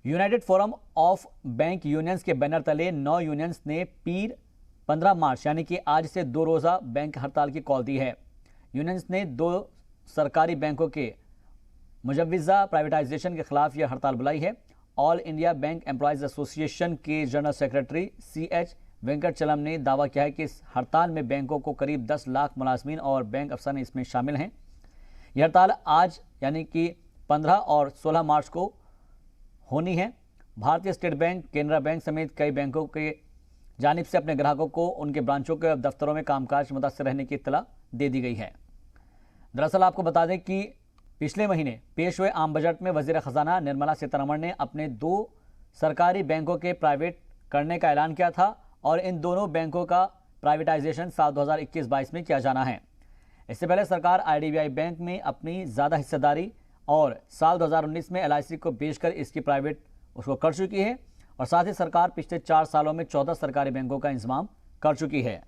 United forum of bank unions के banner तले 9 unions ने पीर 15 मार्च यानी कि आज से 2 रोज़ा बैंक हड़ताल की कॉल दी है। यूनियंस ने 2 सरकारी बैंकों के मुजव्विज़ा प्राइवेटाइजेशन के खिलाफ यह हड़ताल बुलाई है। All India bank employees association के जनरल सेक्रेटरी CH वेंकटचलम ने दावा किया है कि इस हड़ताल में बैंकों को करीब 10 लाख मुलाजमीन और बैंक अफसर इसमें शामिल हैं। यह हड़ताल आज यानी कि 15 और 16 मार्च को होनी है। भारतीय स्टेट बैंक, केनरा बैंक समेत कई बैंकों के जानिब से अपने ग्राहकों को उनके ब्रांचों के दफ्तरों में कामकाज मुतासर रहने की इत्तला दे दी गई है। दरअसल आपको बता दें कि पिछले महीने पेश हुए आम बजट में वजीर खजाना निर्मला सीतारमण ने अपने 2 सरकारी बैंकों के प्राइवेट करने का ऐलान किया था और इन दोनों बैंकों का प्राइवेटाइजेशन साल 2021-22 में किया जाना है। इससे पहले सरकार IDBI बैंक में अपनी ज़्यादा हिस्सेदारी और साल 2019 में LIC को बेचकर इसकी प्राइवेट उसको कर चुकी है और साथ ही सरकार पिछले 4 सालों में 14 सरकारी बैंकों का इंतजाम कर चुकी है।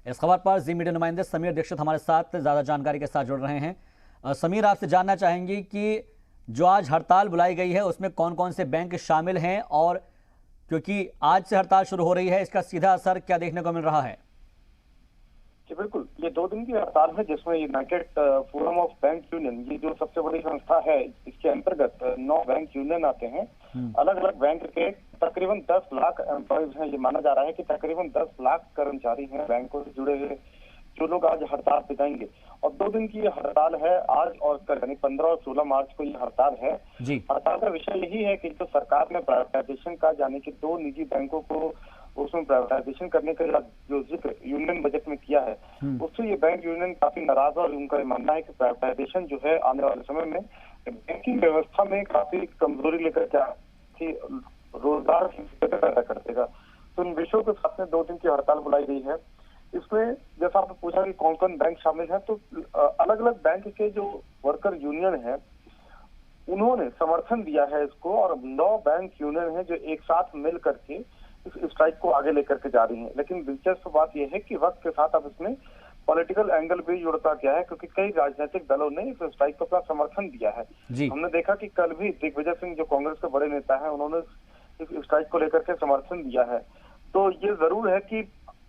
इस खबर पर जी मीडिया नुमाइंदे समीर दीक्षित हमारे साथ ज़्यादा जानकारी के साथ जुड़ रहे हैं। समीर, आपसे जानना चाहेंगे कि जो आज हड़ताल बुलाई गई है उसमें कौन कौन से बैंक शामिल हैं और क्योंकि आज से हड़ताल शुरू हो रही है, इसका सीधा असर क्या देखने को मिल रहा है? जी बिल्कुल, ये 2 दिन की हड़ताल है जिसमें United forum of bank union, ये जो सबसे बड़ी संस्था है, इसके अंतर्गत 9 बैंक यूनियन आते हैं। अलग अलग बैंक के तकरीबन 10 लाख एम्प्लॉयज हैं। ये माना जा रहा है कि तकरीबन 10 लाख कर्मचारी हैं बैंकों से जुड़े हुए, जो लोग आज हड़ताल पे जाएंगे। और 2 दिन की ये हड़ताल है, आज और कल यानी 15 और 16 मार्च को ये हड़ताल है। हड़ताल का विषय यही है कि जो सरकार ने प्राइवेटाइजेशन का यानी कि 2 निजी बैंकों को उसमें प्राइवेटाइजेशन करने का जो जिक्र यूनियन बजट में किया है, उससे ये बैंक यूनियन काफी नाराज है और उनका मानना है कि प्राइवेटाइजेशन जो है आने वाले समय में बैंकिंग व्यवस्था में काफी कमजोरी लेकर के रोजगार पैदा कर देगा। तो इन विषयों के साथ में 2 दिन की हड़ताल बुलाई गई है। इसमें जैसा आपने पूछा कि कौन कौन बैंक शामिल है, तो अलग अलग बैंक के जो वर्कर यूनियन है उन्होंने समर्थन दिया है इसको, और 9 बैंक यूनियन है जो एक साथ मिल करके इस स्ट्राइक को आगे लेकर के जा रही है। लेकिन दिलचस्प बात यह है कि वक्त के साथ अब इसमें पॉलिटिकल एंगल भी जुड़ता गया है, क्योंकि कई राजनीतिक दलों ने इस स्ट्राइक को अपना समर्थन दिया है। हमने देखा कि कल भी दिग्विजय सिंह जो कांग्रेस के बड़े नेता हैं, उन्होंने इस स्ट्राइक को लेकर के समर्थन दिया है। तो ये जरूर है कि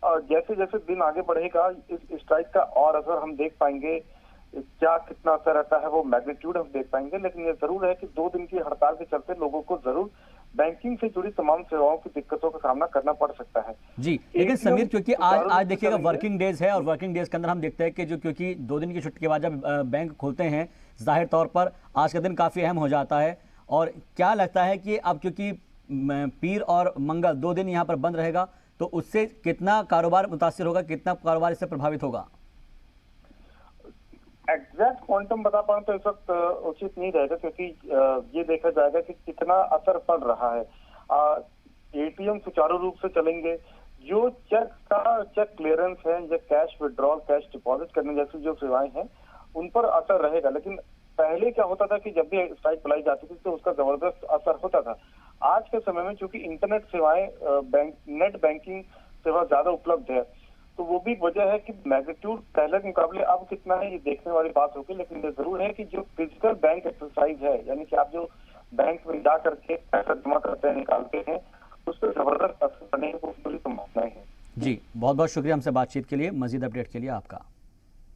जैसे जैसे दिन आगे बढ़ेगा इस स्ट्राइक का और असर हम देख पाएंगे, क्या कितना असर रहता है वो मैग्नीट्यूड हम देख पाएंगे। लेकिन ये जरूर है कि 2 दिन की हड़ताल के चलते लोगों को जरूर बैंकिंग से जुड़ी तमाम सेवाओं की दिक्कतों का सामना करना पड़ सकता है। जी, लेकिन समीर, क्योंकि आज देखिएगा वर्किंग डेज है और वर्किंग डेज के अंदर हम देखते हैं कि जो क्योंकि 2 दिन की छुट्टी के बाद जब बैंक खुलते हैं, जाहिर तौर पर आज का दिन काफी अहम हो जाता है। और क्या लगता है कि अब क्योंकि पीर और मंगल 2 दिन यहाँ पर बंद रहेगा, तो उससे कितना कारोबार मुतासिर होगा, कितना कारोबार इससे प्रभावित होगा? एग्जैक्ट क्वांटम बता पाऊं तो इस वक्त उचित नहीं रहेगा, क्योंकि ये देखा जाएगा कि कितना असर पड़ रहा है। ATM सुचारू रूप से चलेंगे, जो चेक क्लियरेंस है या कैश विड्रॉल, कैश डिपॉजिट करने जैसी जो सेवाएं हैं उन पर असर रहेगा। लेकिन पहले क्या होता था कि जब भी स्ट्राइक बुलाई जाती थी तो उसका जबरदस्त असर होता था। आज के समय में चूंकि इंटरनेट सेवाएं, नेट बैंकिंग सेवा ज्यादा उपलब्ध है, तो वो भी वजह है कि मैग्नीट्यूड पहले के मुकाबले अब कितना है ये देखने वाली बात होगी। लेकिन ये जरूर है कि जो फिजिकल बैंक एक्सरसाइज है, यानी कि आप जो बैंक में जा करके पैसा जमा करते हैं, निकालते हैं, उस पर जबरदस्त असर पड़ने की पूरी संभावनाएं हैं। जी, बहुत बहुत शुक्रिया हमसे बातचीत के लिए। मजीद अपडेट के लिए आपका।